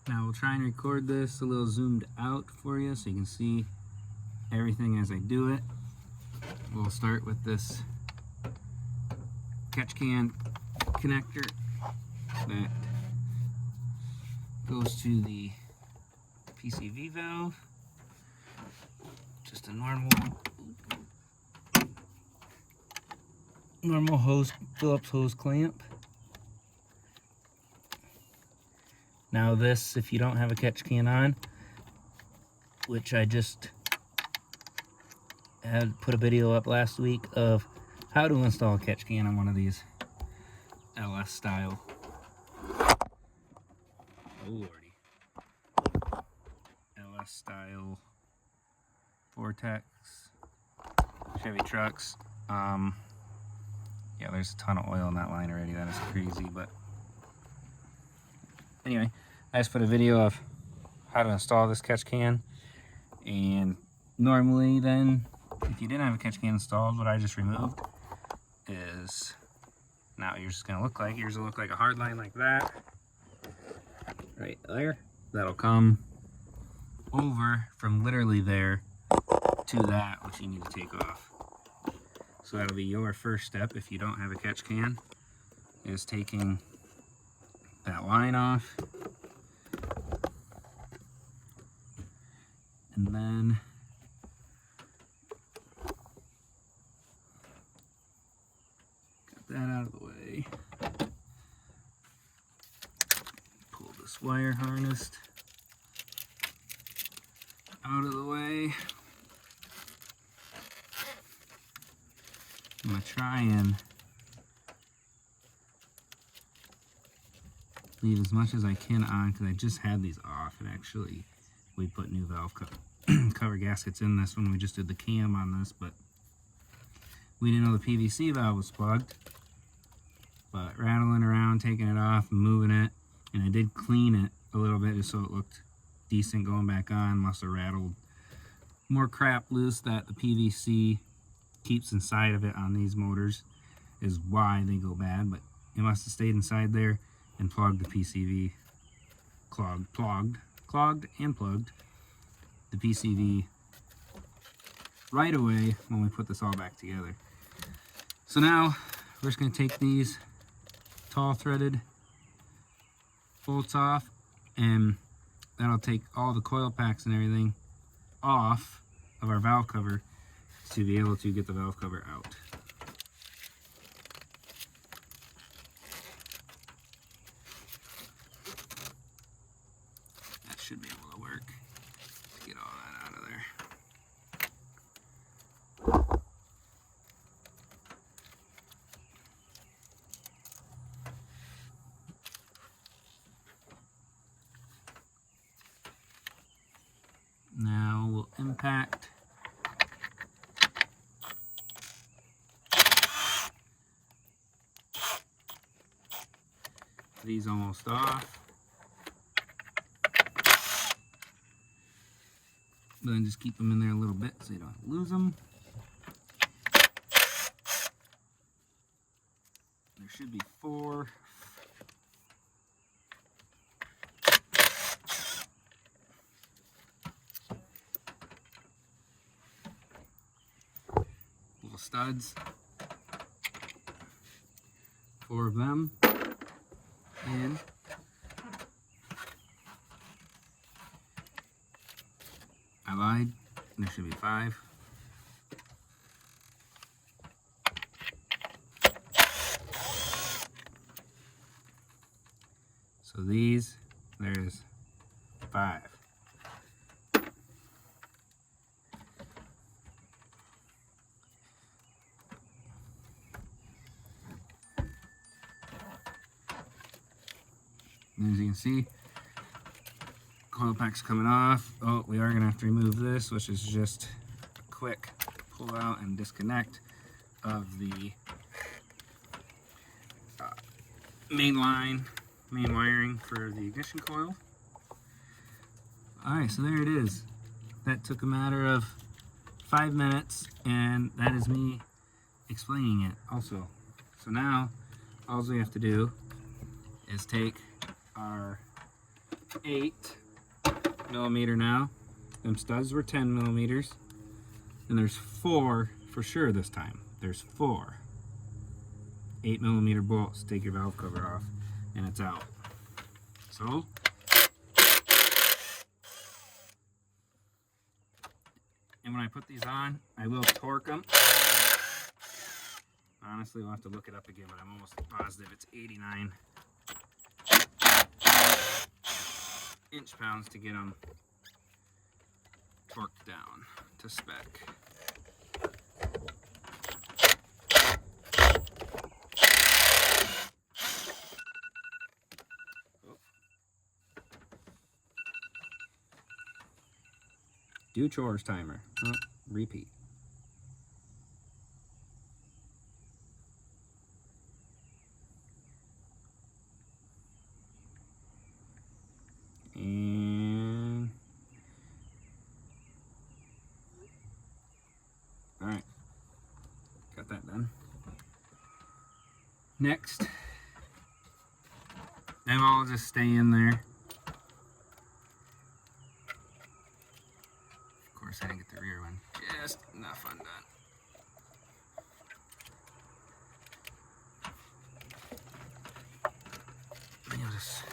Now we'll try and record this a little zoomed out for you so you can see everything as I do it. We'll start with this catch can connector that goes to the PCV valve. Just a normal hose, Phillips hose clamp. Now this, if you don't have a catch can on, which I just had put a video up last week of how to install a catch can on one of these LS style. Oh lordy. LS style Vortec Chevy trucks. Yeah, there's a ton of oil in that line already. That is crazy, but anyway, I just put a video of how to install this catch can. And normally then, if you didn't have a catch can installed, what I just removed is, now yours is going to look like, yours will look like a hard line like that. Right there. That'll come over from literally there to that, which you need to take off. So that'll be your first step if you don't have a catch can, is taking that line off. And then got that out of the way. Pull this wire harness out of the way. I'm going to try and leave as much as I can on because I just had these off, and actually we put new valve cover gaskets in this when we just did the cam on this, but we didn't know the PVC valve was plugged. But rattling around, taking it off and moving it, and I did clean it a little bit just so it looked decent going back on. Must have rattled more crap loose that the PVC keeps inside of it on these motors is why they go bad, but it must have stayed inside there and plugged the PCV, clogged and plugged the PCV right away when we put this all back together. So now we're just going to take these tall threaded bolts off, and that'll take all the coil packs and everything off of our valve cover to be able to get the valve cover out. That should be able to work to get all that out of there. Now we'll impact these almost off. But then just keep them in there a little bit so you don't lose them. There should be 4. Little studs. 4 of them. And I lied. There should be 5. So these, there's 5. And as you can see, coil pack's coming off. Oh, we are going to have to remove this, which is just a quick pull out and disconnect of the main wiring for the ignition coil. Alright, so there it is. That took a matter of 5 minutes, and that is me explaining it also. So now, all we have to do is take our 8mm now. Them studs were 10mm. And there's 4 for sure this time. There's 4 8mm bolts. Take your valve cover off and it's out. So and when I put these on, I will torque them. Honestly, we'll have to look it up again, but I'm almost positive it's 89 inch-pounds to get them torqued down to spec. Do chores timer. Oh, repeat. And all right, got that done. Next, them all just stay in there. Of course, I didn't get the rear one just enough undone. And you'll just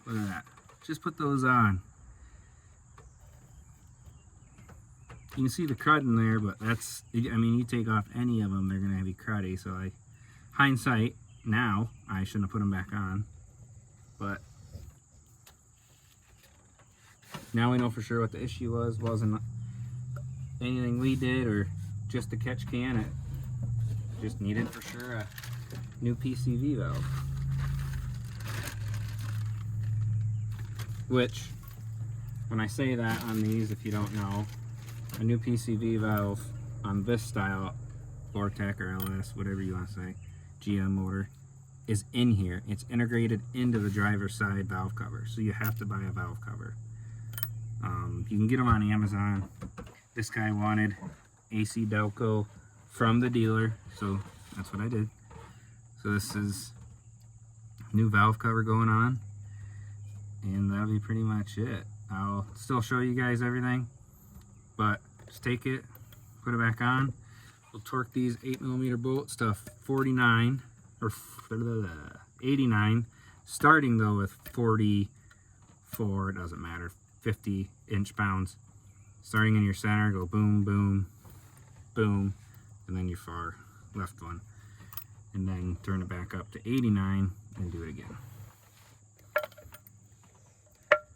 look at that. Just put those on. You can see the crud in there, but that's, I mean, you take off any of them, they're going to be cruddy. So hindsight, now, I shouldn't have put them back on. But now we know for sure what the issue was. Wasn't anything we did or just the catch can. It just needed for sure a new PCV valve. Which, when I say that on these, if you don't know, a new PCV valve on this style, Vortec or LS, whatever you want to say, GM motor, is in here. It's integrated into the driver's side valve cover, so you have to buy a valve cover. You can get them on Amazon. This guy wanted AC Delco from the dealer, so that's what I did. So this is new valve cover going on, and that'll be pretty much it. I'll still show you guys everything, but just take it, put it back on. We'll torque these 8mm bolts to 49 or 89, starting though with 44, it doesn't matter, 50 inch-pounds. Starting in your center, go boom, boom, boom, and then your far left one. And then turn it back up to 89 and do it again.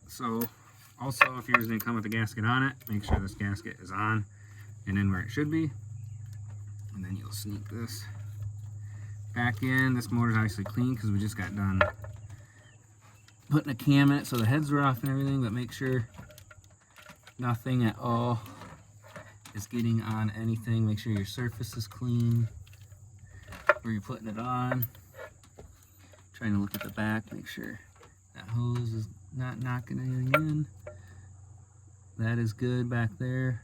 So, also, if yours didn't come with a gasket on it, make sure this gasket is on and in where it should be. And then you'll sneak this back in. This motor's actually clean because we just got done putting a cam in it, so the heads were off and everything, but make sure nothing at all is getting on anything. Make sure your surface is clean where you're putting it on. Trying to look at the back, make sure that hose is not knocking anything in. That is good back there.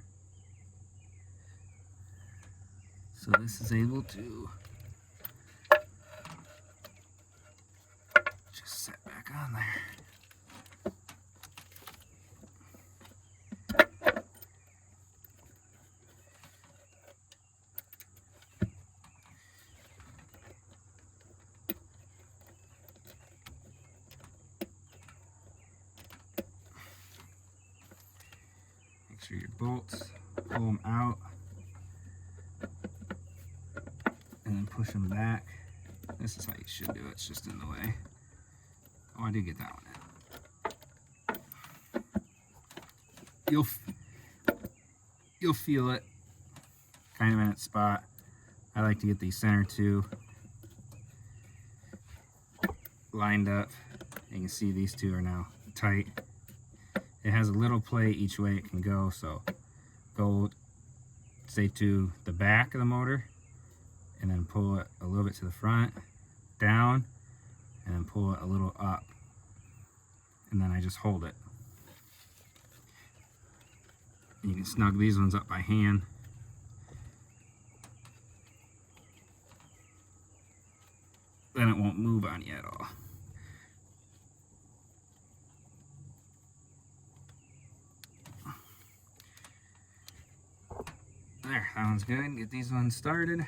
So this is able to just set back on there. Make sure your bolts, pull them out, and then push them back. This is how you should do it, it's just in the way. Oh, I did get that one in. You'll feel it kind of in its spot. I like to get these center two lined up. You can see these two are now tight. It has a little play each way it can go, so go say to the back of the motor and then pull it a little bit to the front, down, and then pull it a little up, and then I just hold it. And you can snug these ones up by hand. then it won't move on you at all. There, that one's good. Get these ones started.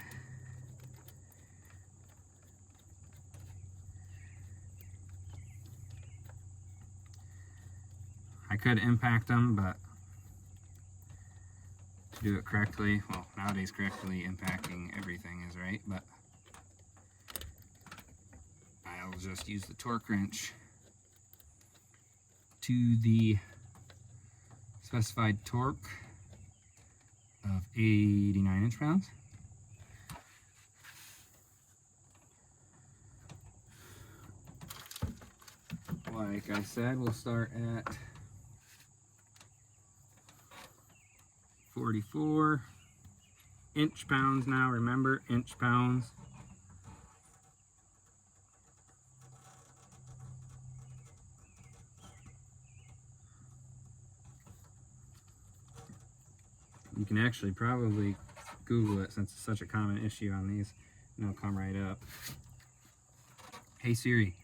I could impact them, but to do it correctly, well, nowadays correctly impacting everything is right, but I'll just use the torque wrench to the specified torque of 89 inch-pounds. Like I said, we'll start at 44 inch-pounds now. Remember, inch-pounds. You can actually probably Google it since it's such a common issue on these, and it'll come right up. Hey Siri,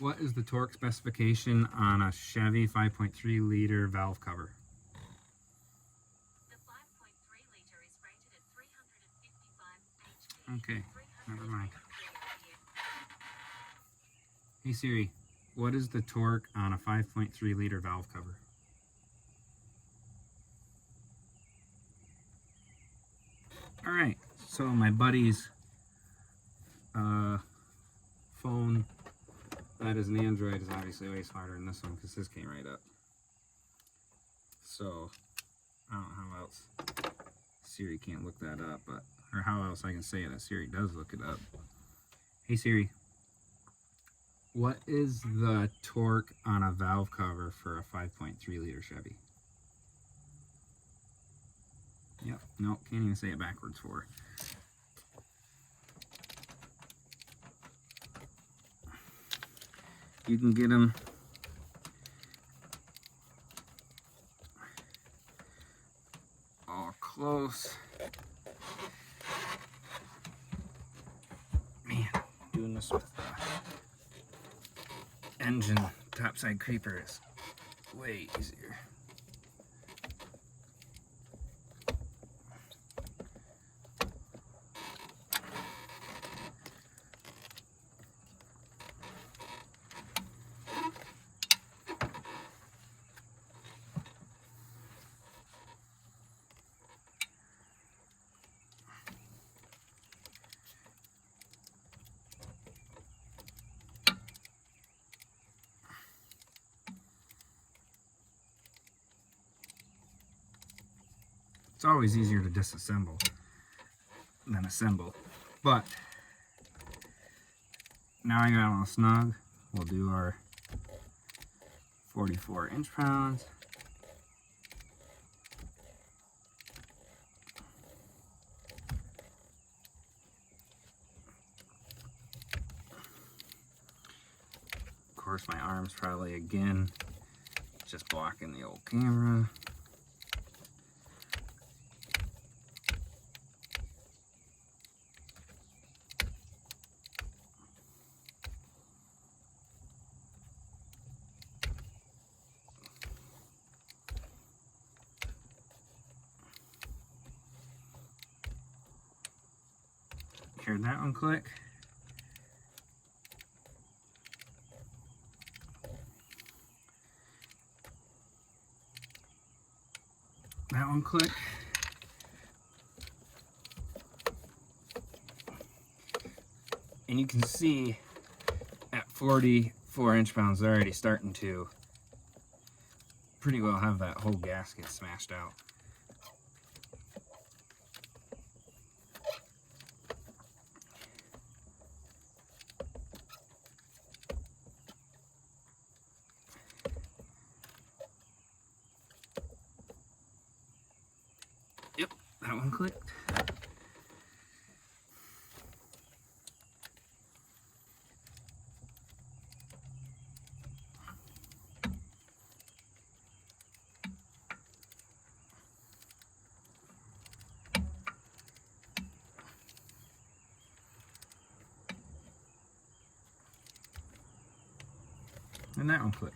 what is the torque specification on a Chevy 5.3 liter valve cover? The 5.3 liter is rated at 355 HP. Okay, never mind. Hey Siri, what is the torque on a 5.3 liter valve cover? Alright, so my buddy's phone, that is an Android, is obviously way smarter than this one because this came right up. So, I don't know how else Siri can't look that up, but or how else I can say that Siri does look it up. Hey Siri, what is the torque on a valve cover for a 5.3 liter Chevy? Yep, nope, can't even say it backwards for. You can get them all close. Man, doing this with the engine topside creeper is way easier. It's always easier to disassemble than assemble, but now I got them all snug. We'll do our 44 inch-pounds. Of course, my arm's probably again just blocking the old camera. Heard that one click? That one click? And you can see at 44 inch-pounds, they're already starting to pretty well have that whole gasket smashed out. Yep, that one clicked. And that one clicked.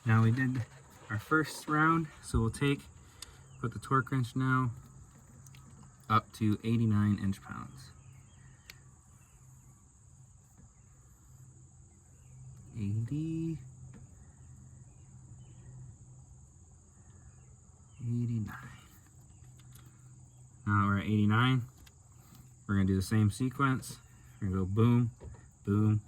Now we did our first round, so we'll put the torque wrench now up to 89 inch-pounds. 80, 89. Now we're at 89. We're gonna do the same sequence. We're gonna go boom, boom,